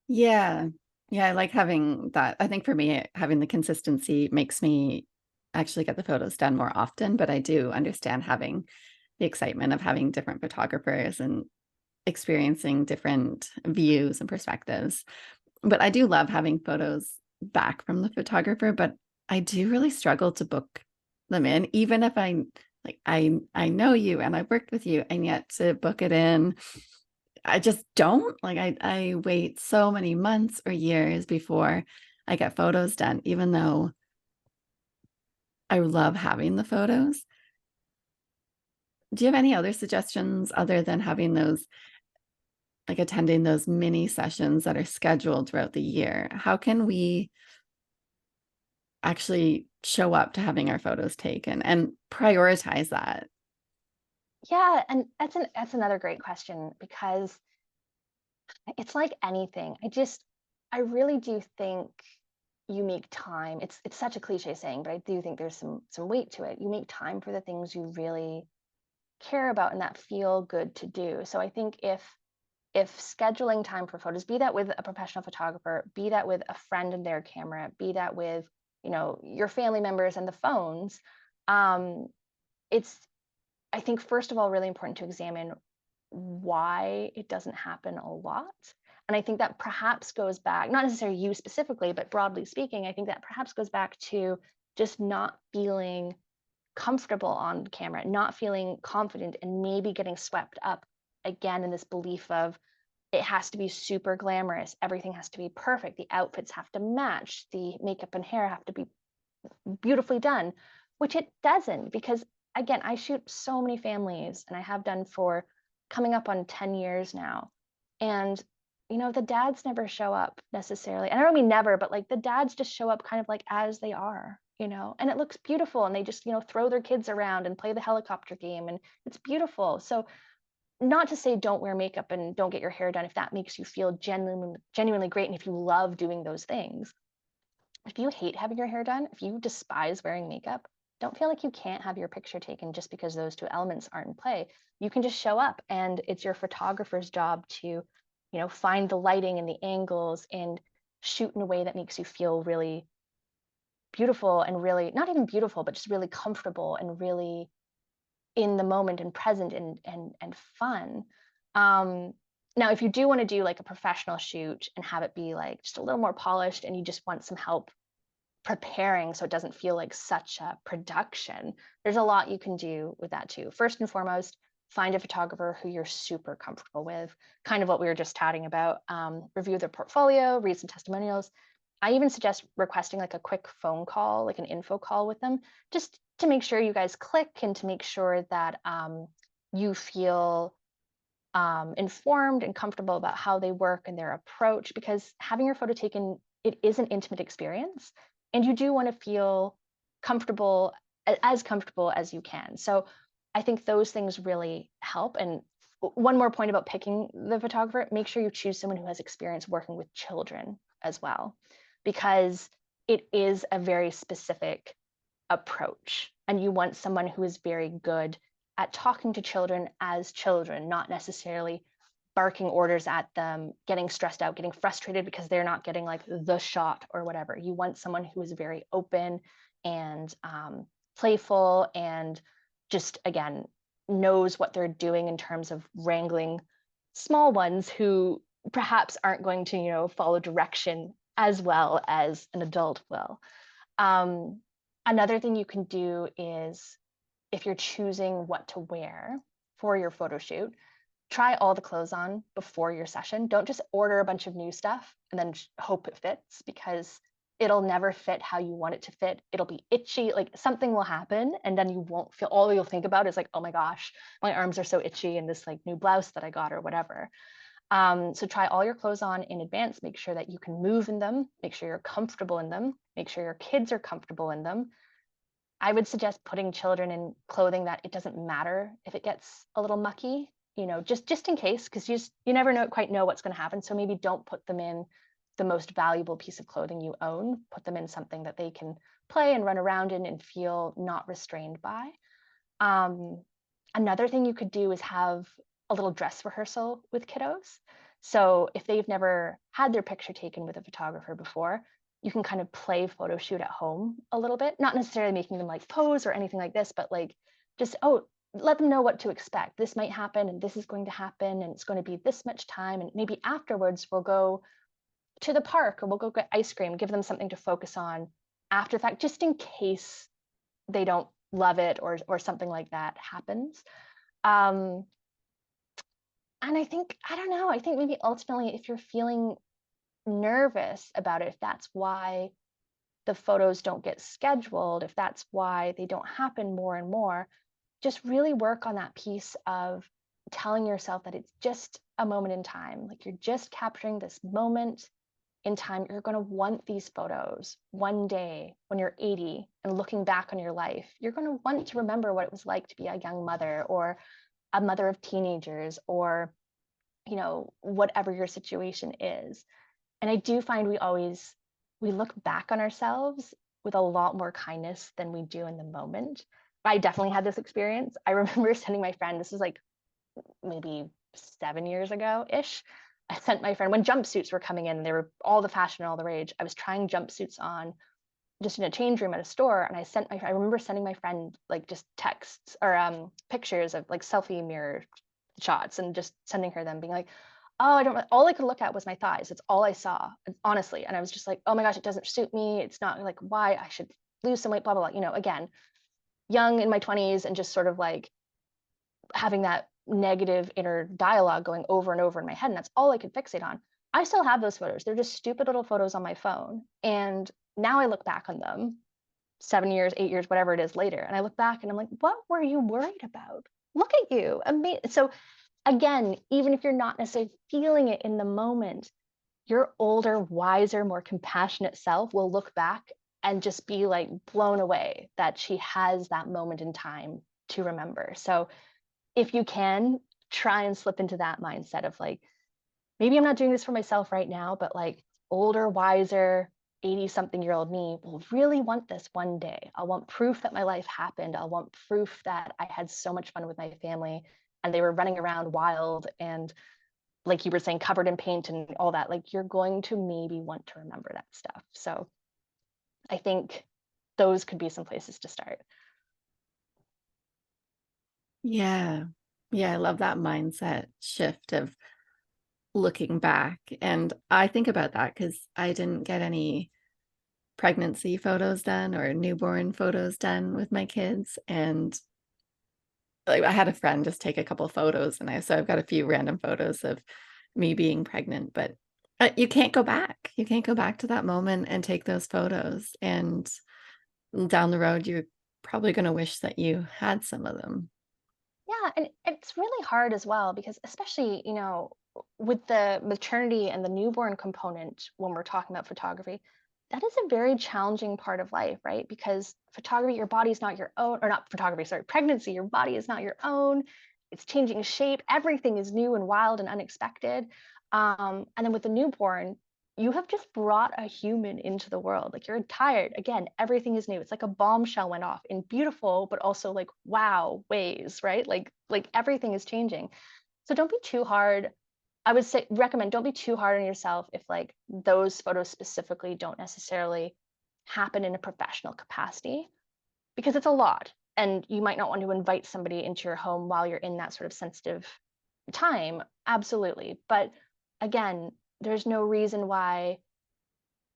Yeah. Yeah, I like having that. I think for me, having the consistency makes me actually get the photos done more often, but I do understand having the excitement of having different photographers and experiencing different views and perspectives. But I do love having photos back from the photographer, but I do really struggle to book them in, even if I know you and I've worked with you, and yet to book it in, I just don't. Like I wait so many months or years before I get photos done, even though I love having the photos. Do you have any other suggestions other than having those, like attending those mini sessions that are scheduled throughout the year? How can we actually show up to having our photos taken and prioritize that? Yeah, and that's another great question, because it's like anything. I really do think you make time. It's such a cliche saying, but I do think there's some weight to it. You make time for the things you really care about and that feel good to do. So I think if scheduling time for photos, be that with a professional photographer, be that with a friend and their camera, be that with, your family members and the phones, um, it's, I think, first of all, really important to examine why it doesn't happen a lot. And I think that perhaps goes back, not necessarily you specifically, but broadly speaking, I think that perhaps goes back to just not feeling comfortable on camera, not feeling confident, and maybe getting swept up again in this belief of it has to be super glamorous, everything has to be perfect, the outfits have to match, the makeup and hair have to be beautifully done, which it doesn't. Because again, I shoot so many families, and I have done for coming up on 10 years now. And the dads never show up necessarily. And I don't mean never, but like the dads just show up kind of like as they are, and it looks beautiful, and they just, throw their kids around and play the helicopter game, and it's beautiful. So not to say don't wear makeup and don't get your hair done if that makes you feel genuinely great, and if you love doing those things. If you hate having your hair done, if you despise wearing makeup, don't feel like you can't have your picture taken just because those two elements aren't in play. You can just show up, and it's your photographer's job to, find the lighting and the angles and shoot in a way that makes you feel really beautiful, and really not even beautiful, but just really comfortable and really in the moment and present and fun. Um, Now, if you do want to do like a professional shoot and have it be like just a little more polished, and you just want some help preparing so it doesn't feel like such a production, there's a lot you can do with that too. First and foremost, find a photographer who you're super comfortable with, kind of what we were just chatting about. Review their portfolio, read some testimonials. I even suggest requesting like a quick phone call, like an info call with them, just to make sure you guys click, and to make sure that you feel informed and comfortable about how they work and their approach. Because having your photo taken, it is an intimate experience, and you do want to feel comfortable, as comfortable as you can. So I think those things really help. And one more point about picking the photographer: make sure you choose someone who has experience working with children as well, because it is a very specific approach, and you want someone who is very good at talking to children as children, not necessarily barking orders at them, getting stressed out, getting frustrated because they're not getting like the shot or whatever. You want someone who is very open and playful, and just, again, knows what they're doing in terms of wrangling small ones who perhaps aren't going to, follow direction as well as an adult will. Um, Another thing you can do is, if you're choosing what to wear for your photo shoot, try all the clothes on before your session. Don't just order a bunch of new stuff and then hope it fits, because it'll never fit how you want it to fit. It'll be itchy, like something will happen, and then you won't feel, all you'll think about is like, oh my gosh, my arms are so itchy in this like new blouse that I got or whatever. So try all your clothes on in advance. Make sure that you can move in them. Make sure you're comfortable in them. Make sure your kids are comfortable in them. I would suggest putting children in clothing that it doesn't matter if it gets a little mucky, just in case, because you never know quite know what's going to happen. So maybe don't put them in the most valuable piece of clothing you own. Put them in something that they can play and run around in and feel not restrained by. Another thing you could do is have a little dress rehearsal with kiddos. So if they've never had their picture taken with a photographer before, you can kind of play photo shoot at home a little bit, not necessarily making them like pose or anything like this, but like just, oh, let them know what to expect. This might happen and this is going to happen and it's going to be this much time. And maybe afterwards we'll go to the park or we'll go get ice cream, give them something to focus on after the fact, just in case they don't love it or something like that happens. And I think, I don't know, I think maybe ultimately if you're feeling nervous about it, if that's why the photos don't get scheduled, if that's why they don't happen more and more, just really work on that piece of telling yourself that it's just a moment in time. Like you're just capturing this moment in time. You're going to want these photos one day when you're 80 and looking back on your life. You're going to want to remember what it was like to be a young mother or a mother of teenagers or, whatever your situation is. And I do find we look back on ourselves with a lot more kindness than we do in the moment. I definitely had this experience. I remember sending my friend, this was like maybe 7 years ago ish. I sent my friend when jumpsuits were coming in, they were all the fashion and all the rage. I was trying jumpsuits on just in a change room at a store. And I remember sending my friend like just texts or pictures of like selfie mirror shots and just sending her them being like, oh, all I could look at was my thighs. It's all I saw, honestly. And I was just like, oh my gosh, it doesn't suit me. It's not like why I should lose some weight, blah, blah, blah. Again, young in my 20s and just sort of like having that negative inner dialogue going over and over in my head. And that's all I could fixate on. I still have those photos. They're just stupid little photos on my phone. And now I look back on them 7 years, 8 years, whatever it is later. And I look back and I'm like, what were you worried about? Look at you. So again, even if you're not necessarily feeling it in the moment, your older, wiser, more compassionate self will look back and just be like blown away that she has that moment in time to remember. So if you can, try and slip into that mindset of like, maybe I'm not doing this for myself right now, but like older, wiser, 80-something-year-old me will really want this one day. I'll want proof that my life happened. I'll want proof that I had so much fun with my family and they were running around wild and, like you were saying, covered in paint and all that. Like you're going to maybe want to remember that stuff. So I think those could be some places to start. Yeah. Yeah, I love that mindset shift of looking back. And I think about that because I didn't get any pregnancy photos done or newborn photos done with my kids. And like I had a friend just take a couple photos and so I've got a few random photos of me being pregnant, but you can't go back. You can't go back to that moment and take those photos. And down the road, you're probably going to wish that you had some of them. Yeah, and it's really hard as well because especially, with the maternity and the newborn component when we're talking about photography, that is a very challenging part of life, right? Because photography, your body is not your own, or not photography, sorry, pregnancy, your body is not your own. It's changing shape. Everything is new and wild and unexpected. And then with the newborn, you have just brought a human into the world. Like you're tired. Again, everything is new. It's like a bombshell went off in beautiful, but also like wow ways, right? Like everything is changing. So don't be too hard. I would say recommend don't be too hard on yourself if like those photos specifically don't necessarily happen in a professional capacity because it's a lot and you might not want to invite somebody into your home while you're in that sort of sensitive time. Absolutely. But again, there's no reason why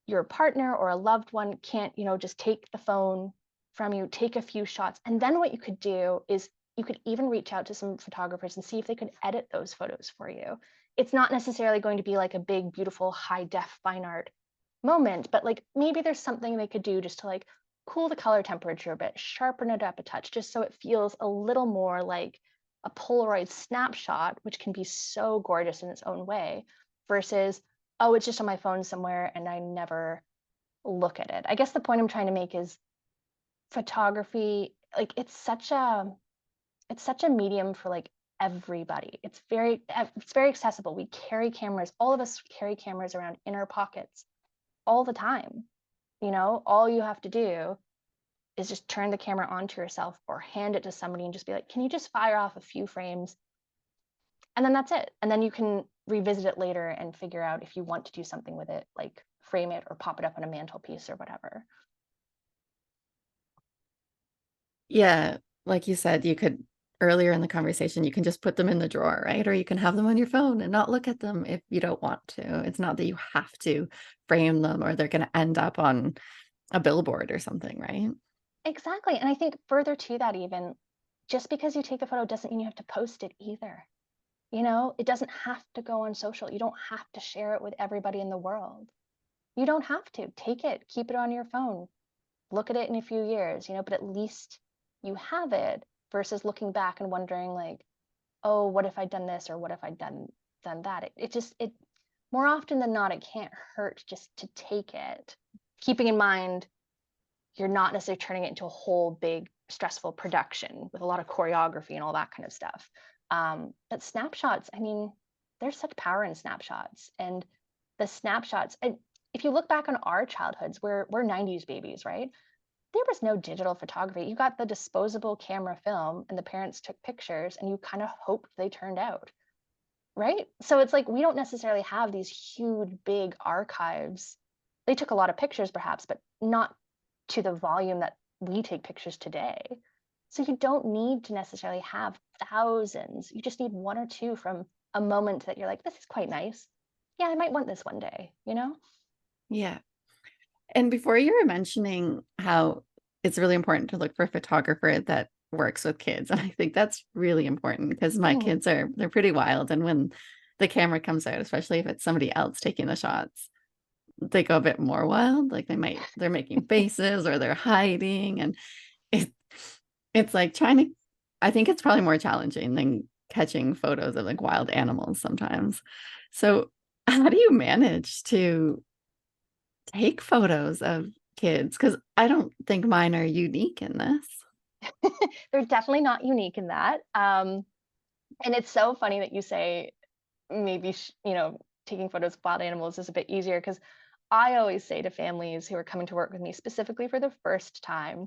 your partner or a loved one can't, just take the phone from you, take a few shots. And then what you could do is you could even reach out to some photographers and see if they could edit those photos for you. It's not necessarily going to be like a big, beautiful, high def fine art moment, but like maybe there's something they could do just to like cool the color temperature a bit, sharpen it up a touch, just so it feels a little more like a Polaroid snapshot, which can be so gorgeous in its own way, versus, oh, it's just on my phone somewhere and I never look at it. I guess the point I'm trying to make is photography, like it's such a medium for like everybody. It's very accessible. We carry cameras. All of us carry cameras around in our pockets all the time. All you have to do is just turn the camera onto yourself or hand it to somebody and just be like, can you just fire off a few frames? And then that's it. And then you can revisit it later and figure out if you want to do something with it, like frame it or pop it up on a mantelpiece or whatever. Yeah, like you said, you could earlier in the conversation, you can just put them in the drawer, right? Or you can have them on your phone and not look at them if you don't want to. It's not that you have to frame them or they're going to end up on a billboard or something, right? Exactly. And I think further to that, even just because you take the photo doesn't mean you have to post it either. It doesn't have to go on social. You don't have to share it with everybody in the world. You don't have to. Take it, keep it on your phone, look at it in a few years, but at least you have it versus looking back and wondering like, oh, what if I'd done this or what if I'd done that? It more often than not, it can't hurt just to take it, keeping in mind you're not necessarily turning it into a whole big stressful production with a lot of choreography and all that kind of stuff. But snapshots, I mean, there's such power in snapshots, and the snapshots. And if you look back on our childhoods, we're 90s babies, right? There was no digital photography. You got the disposable camera film, and the parents took pictures, and you kind of hoped they turned out, right? So it's like we don't necessarily have these huge, big archives. They took a lot of pictures, perhaps, but not to the volume that we take pictures today. So you don't need to necessarily have thousands. You just need one or two from a moment that you're like, this is quite nice. Yeah, I might want this one day? Yeah. And before you were mentioning how it's really important to look for a photographer that works with kids. And I think that's really important because my Mm. kids they're pretty wild. And when the camera comes out, especially if it's somebody else taking the shots, they go a bit more wild. Like they're making faces or they're hiding. And it, it's like I think it's probably more challenging than catching photos of like wild animals sometimes. So how do you manage to take photos of kids? Because I don't think mine are unique in this. They're definitely not unique in that. And it's so funny that you say maybe, taking photos of wild animals is a bit easier because I always say to families who are coming to work with me specifically for the first time,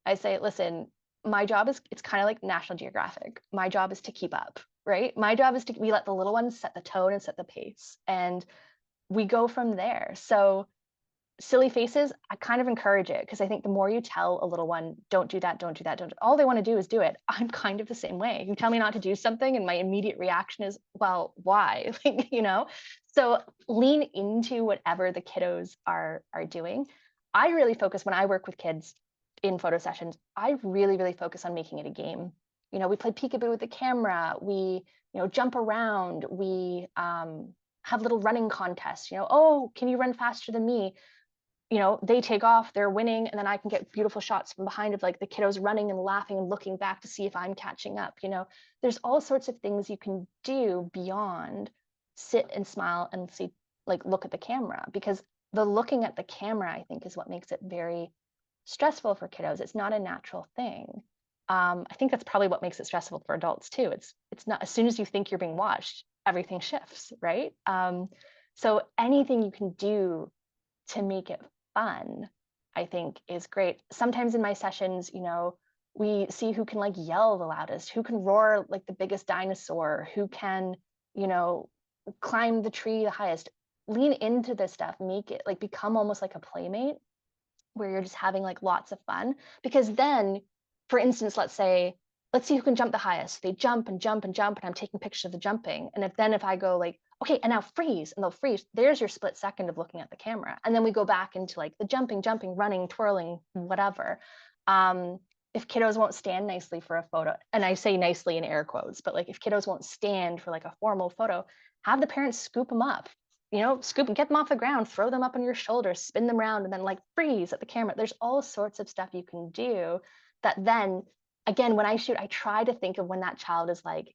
I say, listen, my job is, it's kind of like National Geographic. My job is to keep up, right? My job is we let the little ones set the tone and set the pace, and we go from there. So silly faces, I kind of encourage it because I think the more you tell a little one, don't do that, don't do that, don't, all they want to do is do it. I'm kind of the same way. You tell me not to do something, and my immediate reaction is, well, why? So lean into whatever the kiddos are doing. I really focus when I work with kids in photo sessions, I really, really focus on making it a game. We play peekaboo with the camera, we, jump around, we have little running contests, oh, can you run faster than me? They take off, they're winning, and then I can get beautiful shots from behind of like the kiddos running and laughing and looking back to see if I'm catching up. There's all sorts of things you can do beyond sit and smile and see, like look at the camera, because the looking at the camera, I think, is what makes it very stressful for kiddos. It's not a natural thing. I think that's probably what makes it stressful for adults too. It's not, as soon as you think you're being watched, everything shifts, right? So anything you can do to make it fun, I think is great. Sometimes in my sessions, we see who can like yell the loudest, who can roar like the biggest dinosaur, who can, you know, climb the tree the highest. Lean into this stuff, make it like become almost like a playmate where you're just having like lots of fun. Because then, for instance, let's see who can jump the highest. They jump and jump and jump, and I'm taking pictures of the jumping. And if I go like, okay, and now freeze, and they'll freeze, there's your split second of looking at the camera. And then we go back into like the jumping, running, twirling, whatever. If kiddos won't stand nicely for a photo, and I say nicely in air quotes, but like if kiddos won't stand for like a formal photo, have the parents scoop them up, get them off the ground, throw them up on your shoulder, spin them around, and then like freeze at the camera. There's all sorts of stuff you can do that then, again, when I shoot, I try to think of when that child is like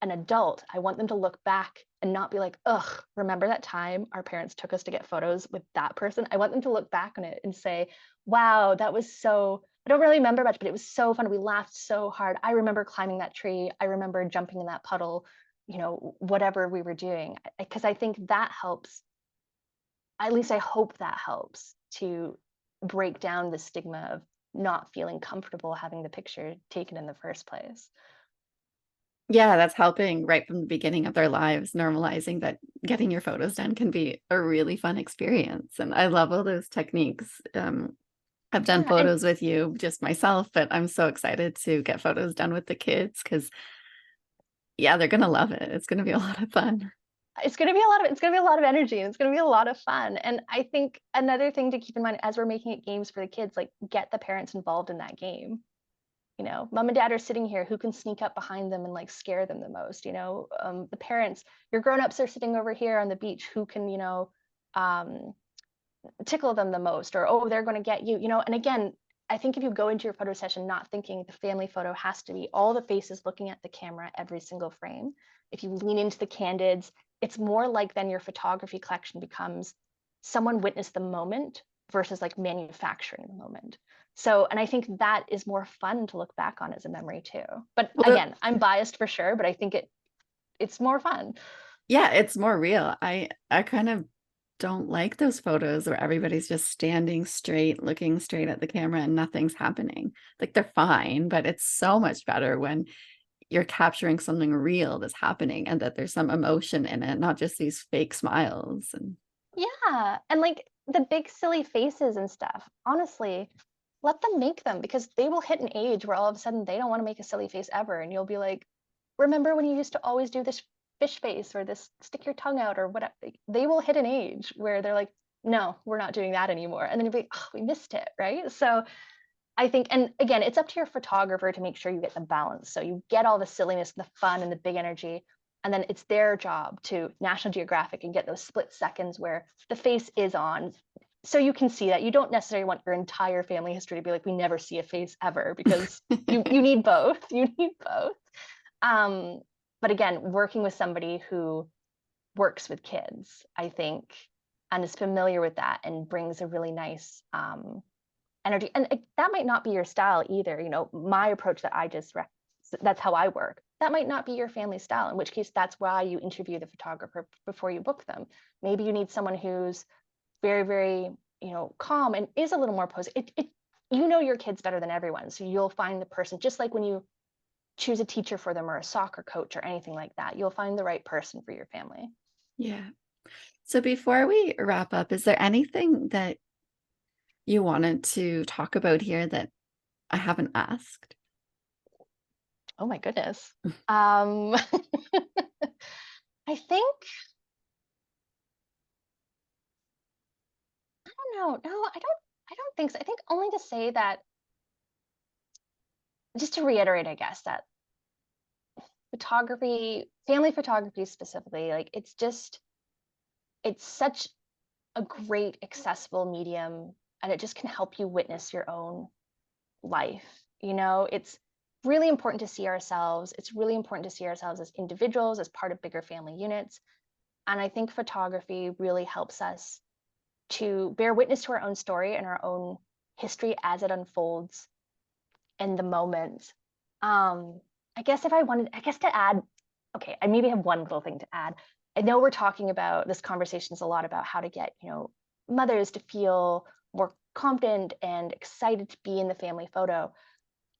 an adult. I want them to look back and not be like, ugh, remember that time our parents took us to get photos with that person? I want them to look back on it and say, wow, that was so, I don't really remember much, but it was so fun. We laughed so hard. I remember climbing that tree. I remember jumping in that puddle, whatever we were doing. Because I think that helps, at least I hope that helps to break down the stigma of not feeling comfortable having the picture taken in the first place. Yeah, that's helping right from the beginning of their lives, normalizing that getting your photos done can be a really fun experience. And I love all those techniques. I've done Yeah, and photos with you just myself, but I'm so excited to get photos done with the kids because, yeah, they're going to love it. It's going to be a lot of fun. it's gonna be a lot of energy, and it's gonna be a lot of fun. And I think another thing to keep in mind as we're making it games for the kids, like get the parents involved in that game. Mom and dad are sitting here, who can sneak up behind them and like scare them the most? The parents, your grown-ups are sitting over here on the beach, who can, um, tickle them the most, or oh, they're going to get you. And again, I think if you go into your photo session not thinking the family photo has to be all the faces looking at the camera every single frame, if you lean into the candids, it's more like then your photography collection becomes someone witnessed the moment versus like manufacturing the moment. So, and I think that is more fun to look back on as a memory too. But Well, again, I'm biased for sure, but I think it's more fun. yeah, it's more real. I kind of don't like those photos where everybody's just standing straight, looking straight at the camera and nothing's happening. Like they're fine, but it's so much better when you're capturing something real that's happening and that there's some emotion in it, not just these fake smiles. And Yeah. And like the big silly faces and stuff, honestly, let them make them, because they will hit an age where all of a sudden they don't want to make a silly face ever. And you'll be like, remember when you used to always do this fish face or this stick your tongue out or whatever? They will hit an age where they're like, no, we're not doing that anymore. And then you'll be, oh, we missed it. Right. So I think, and again, it's up to your photographer to make sure you get the balance. So you get all the silliness, the fun, and the big energy. And then it's their job to National Geographic and get those split seconds where the face is on. So you can see that. You don't necessarily want your entire family history to be like, we never see a face ever, because you need both. You need both. Um, but again, working with somebody who works with kids, I think, and is familiar with that and brings a really nice energy. And that might not be your style either. My approach that that's how I work. That might not be your family style, in which case that's why you interview the photographer before you book them. Maybe you need someone who's very, very, calm and is a little more posy. Your kids better than everyone. So you'll find the person, just like when you choose a teacher for them or a soccer coach or anything like that, you'll find the right person for your family. yeah. So before we wrap up, is there anything that you wanted to talk about here that I haven't asked? Oh my goodness. Um, I think, I don't know. No, I don't think so. I think only to say that, just to reiterate, I guess, that photography, family photography specifically, like it's such a great accessible medium, and it just can help you witness your own life. It's really important to see ourselves. It's really important to see ourselves as individuals, as part of bigger family units. And I think photography really helps us to bear witness to our own story and our own history as it unfolds in the moment. I guess if I wanted, I guess to add, okay, I maybe have one little thing to add. I know we're talking about, this conversation is a lot about how to get, mothers to feel more confident and excited to be in the family photo.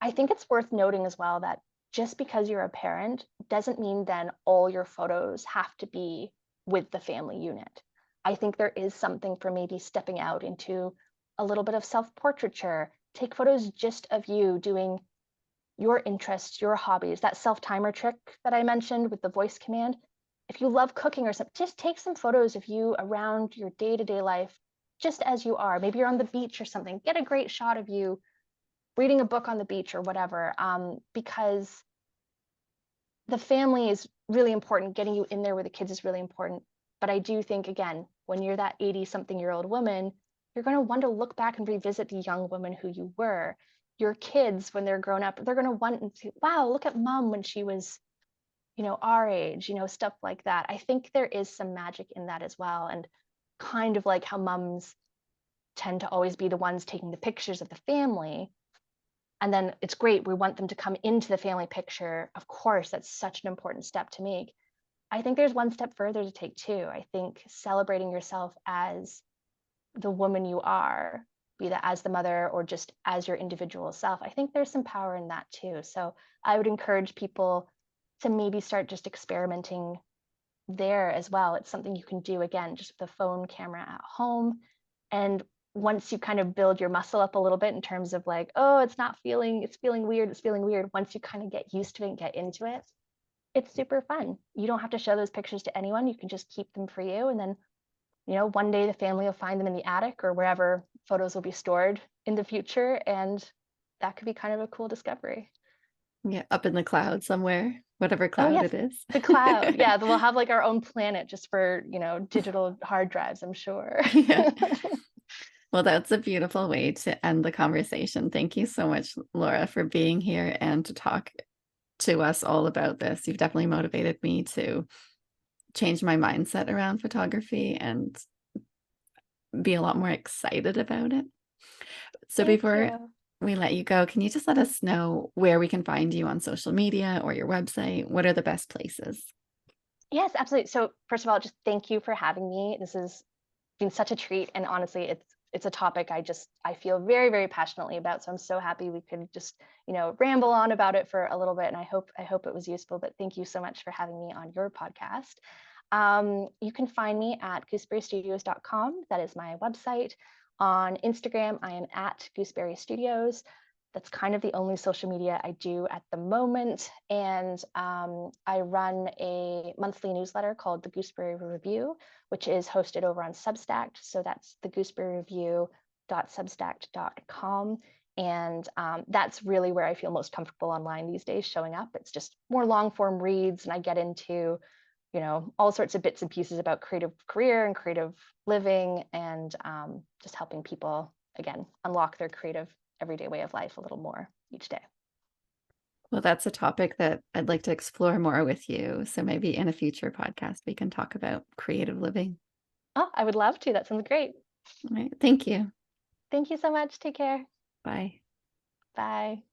I think it's worth noting as well that just because you're a parent doesn't mean then all your photos have to be with the family unit. I think there is something for maybe stepping out into a little bit of self-portraiture. Take photos just of you doing your interests, your hobbies, that self-timer trick that I mentioned with the voice command. If you love cooking or something, just take some photos of you around your day-to-day life, just as you are. Maybe you're on the beach or something. Get a great shot of you reading a book on the beach or whatever, because the family is really important. Getting you in there with the kids is really important. But I do think, again, when you're that 80-something-year-old woman, you're going to want to look back and revisit the young woman who you were. Your kids, when they're grown up, they're going to want to say, wow, look at mom when she was, our age, stuff like that. I think there is some magic in that as well. And kind of like how moms tend to always be the ones taking the pictures of the family. And then it's great. We want them to come into the family picture. Of course, that's such an important step to make. I think there's one step further to take too. I think celebrating yourself as the woman you are, be that as the mother or just as your individual self, I think there's some power in that too. So I would encourage people to maybe start just experimenting there as well. It's something you can do, again, just with a phone camera at home. And once you kind of build your muscle up a little bit in terms of like, oh, it's feeling weird. Once you kind of get used to it and get into it, it's super fun. You don't have to show those pictures to anyone. You can just keep them for you. And then, one day the family will find them in the attic or wherever photos will be stored in the future. And that could be kind of a cool discovery. Yeah, up in the cloud somewhere, whatever Oh, cloud yes, it is. the cloud. Yeah, we'll have like our own planet just for, digital hard drives, I'm sure. Yeah. Well, that's a beautiful way to end the conversation. Thank you so much, Laura, for being here and to talk to us all about this. You've definitely motivated me to change my mindset around photography and be a lot more excited about it. So Thank before you. we let you go, can you just let us know where we can find you on social media or your website? What are the best places? Yes, absolutely. So first of all, just thank you for having me. This has been such a treat, and honestly, it's a topic I feel very, very passionately about. So I'm so happy we could just ramble on about it for a little bit, and I hope it was useful. But thank you so much for having me on your podcast. You can find me at gooseberrystudios.com. That is my website. On Instagram, I am at Gooseberry Studios. That's kind of the only social media I do at the moment. And I run a monthly newsletter called the Gooseberry Review, which is hosted over on Substack. So that's the gooseberryreview.substack.com. And that's really where I feel most comfortable online these days showing up. It's just more long form reads, and I get into all sorts of bits and pieces about creative career and creative living, and just helping people, again, unlock their creative everyday way of life a little more each day. Well, that's a topic that I'd like to explore more with you. So maybe in a future podcast, we can talk about creative living. Oh, I would love to. That sounds great. All right. Thank you. Thank you so much. Take care. Bye. Bye.